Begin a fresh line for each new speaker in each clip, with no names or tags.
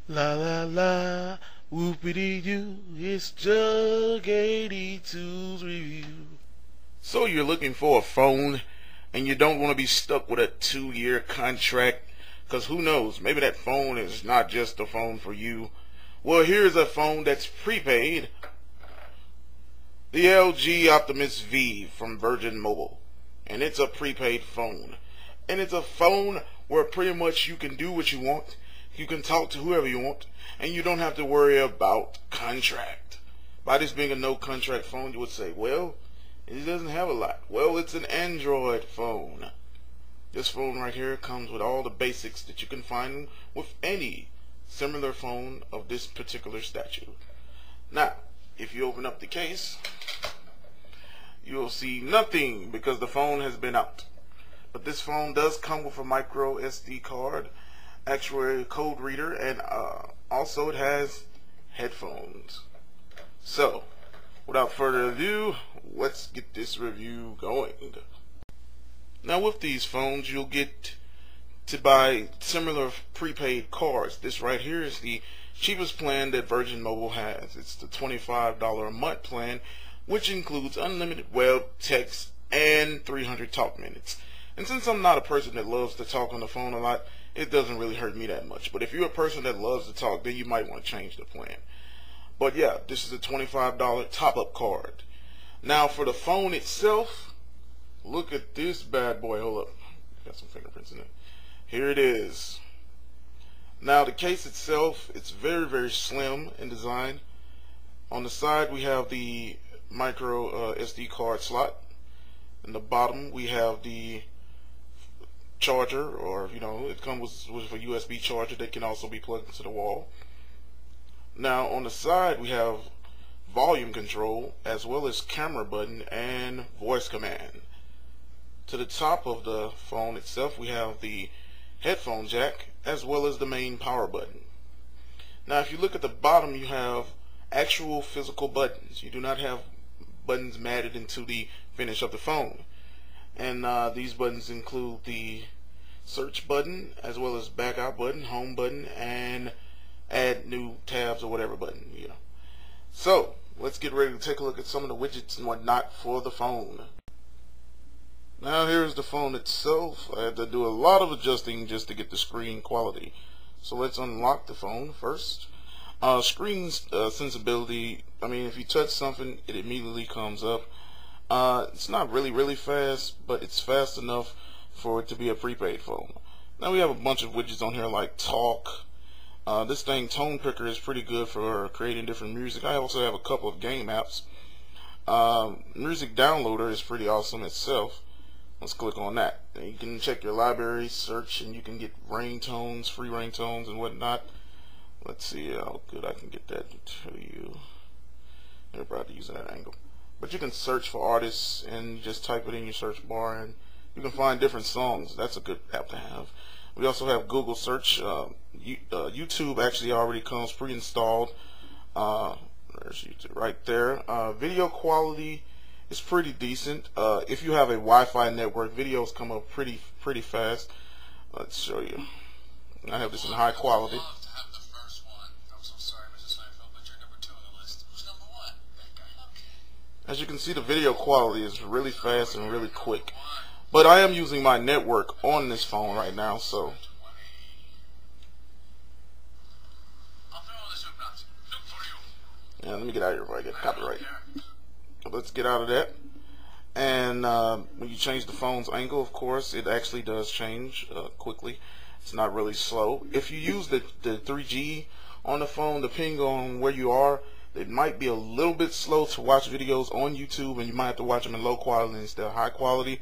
La la la, whoopity doo, it's Jug 82's review. So you're looking for a phone and you don't want to be stuck with a 2-year contract, because who knows, maybe that phone is not just a phone for you. Well, here's a phone that's prepaid. The LG Optimus V from Virgin Mobile. And it's a prepaid phone. And it's a phone where pretty much you can do what you want. You can talk to whoever you want, and you don't have to worry about contract. By this being a no contract phone, you would say, well, it doesn't have a lot. Well, it's an Android phone. This phone right here comes with all the basics that you can find with any similar phone of this particular statute. Now, if you open up the case, you'll see nothing because the phone has been out. But this phone does come with a micro SD card, actual code reader, and also it has headphones. So, without further ado, let's get this review going. Now, with these phones, you'll get to buy similar prepaid cards. This right here is the cheapest plan that Virgin Mobile has. It's the $25 a month plan, which includes unlimited web, text, and 300 talk minutes. And since I'm not a person that loves to talk on the phone a lot, it doesn't really hurt me that much. But if you're a person that loves to talk, then you might want to change the plan. But yeah, this is a $25 top-up card. Now for the phone itself, look at this bad boy. Hold up. Got some fingerprints in it. Here it is. Now the case itself, it's very, very slim in design. On the side we have the micro SD card slot. In the bottom we have the charger, or it comes with a USB charger that can also be plugged into the wall. Now on the side we have volume control as well as camera button and voice command. To the top of the phone itself we have the headphone jack as well as the main power button. Now if you look at the bottom, you have actual physical buttons. You do not have buttons matted into the finish of the phone. And these buttons include the search button as well as back out button, home button, and add new tabs or whatever button. So let's get ready to take a look at some of the widgets and whatnot for the phone. Now here's the phone itself. I had to do a lot of adjusting just to get the screen quality. So let's unlock the phone first. Screen sensibility, if you touch something, it immediately comes up. It's not really fast, but it's fast enough for it to be a prepaid phone. Now we have a bunch of widgets on here like talk. This thing, Tone Picker, is pretty good for creating different music. I also have a couple of game apps. Music Downloader is pretty awesome itself. Let's click on that. And you can check your library, search, and you can get ringtones, free ringtones and whatnot. Let's see how good I can get that to you. Everybody using that angle. But you can search for artists and just type it in your search bar and you can find different songs. That's a good app to have. We also have Google search. YouTube actually already comes pre-installed. There's YouTube right there. Video quality is pretty decent. If you have a Wi-Fi network, videos come up pretty fast. Let's show you. I have this in high quality. As you can see, the video quality is really fast and really quick. But I am using my network on this phone right now, so. Yeah, let me get out of here before I get copyright. Let's get out of that. And when you change the phone's angle, of course, it actually does change quickly. It's not really slow. If you use the 3G on the phone, depending on where you are, it might be a little bit slow to watch videos on YouTube, and you might have to watch them in low quality instead of high quality.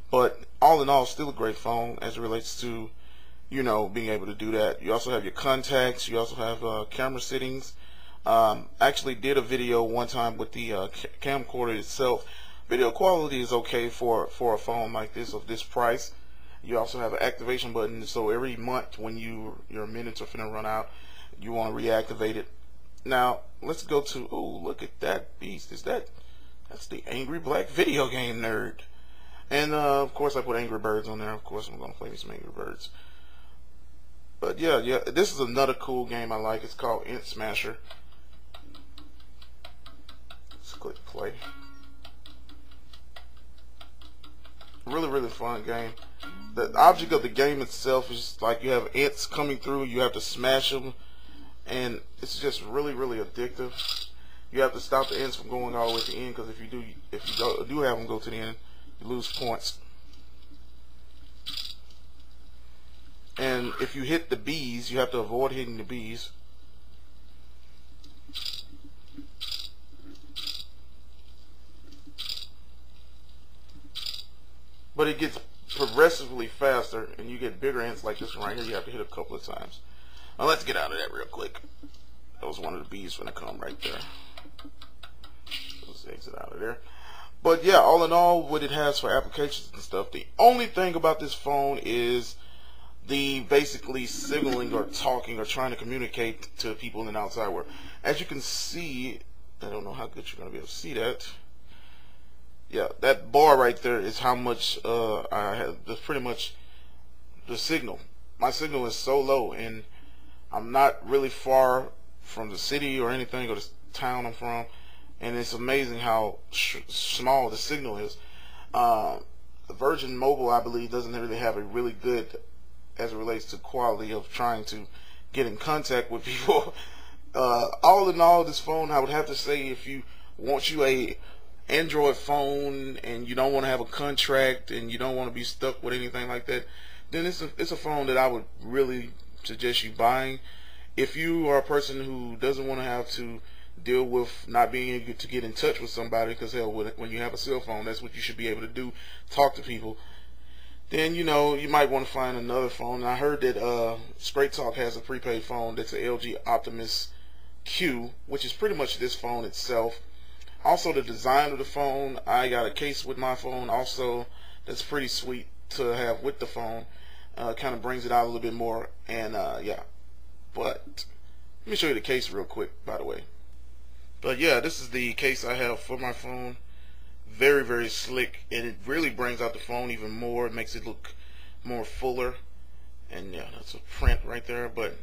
But all in all, still a great phone as it relates to, being able to do that. You also have your contacts. You also have camera settings. Actually did a video one time with the camcorder itself. Video quality is okay for a phone like this of this price. You also have an activation button, so every month when your minutes are finna run out, you want to reactivate it. Now let's go to, oh, look at that beast. That's the Angry Black Video Game Nerd. And of course I put Angry Birds on there. Of course I'm gonna play me some Angry Birds. But yeah, this is another cool game I like. It's called Int Smasher. Let's click play. Really fun game. The object of the game itself is like you have ants coming through, you have to smash them, and it's just really addictive. You have to stop the ants from going all the way to the end, because if you do have them go to the end, you lose points. And if you hit the bees, you have to avoid hitting the bees. But it gets progressively faster, and you get bigger ants like this one right here. You have to hit a couple of times. Now let's get out of that real quick. That was one of the bees gonna come right there. Let's exit out of there. But yeah, all in all, what it has for applications and stuff, the only thing about this phone is the basically signaling or talking or trying to communicate to people in the outside world. As you can see, I don't know how good you're going to be able to see that. Yeah, that bar right there is how much I have. That's pretty much the signal. My signal is so low, and I'm not really far from the city or anything, or the town I'm from, and it's amazing how small the signal is. The Virgin Mobile, I believe, doesn't really have a really good, as it relates to quality of trying to get in contact with people. All in all, this phone, I would have to say, if you want you a Android phone and you don't want to have a contract and you don't want to be stuck with anything like that, then it's a phone that I would really suggest you buying. If you are a person who doesn't want to have to deal with not being able to get in touch with somebody, because hell, when you have a cell phone, that's what you should be able to do, talk to people, then you might want to find another phone. And I heard that Straight Talk has a prepaid phone that's an LG Optimus Q, which is pretty much this phone itself. Also, the design of the phone, I got a case with my phone also that's pretty sweet to have with the phone. Kind of brings it out a little bit more, and yeah. But let me show you the case real quick, by the way. But yeah, this is the case I have for my phone. Very slick, and it really brings out the phone even more. It makes it look more fuller, and yeah, that's a print right there. But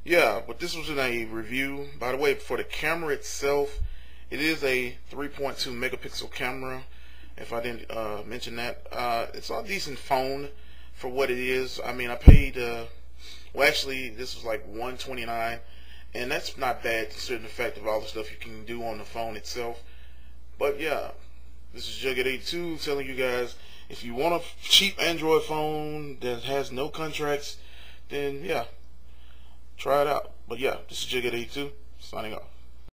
yeah, but this was in a review. By the way, for the camera itself, it is a 3.2 megapixel camera, if I didn't mention that. It's a decent phone for what it is. I mean, I paid well, actually this was like $129, and that's not bad considering the fact of all the stuff you can do on the phone itself. But yeah, this is Jughead82 telling you guys, if you want a cheap Android phone that has no contracts, then yeah, try it out. But yeah, this is Jughead82 signing off.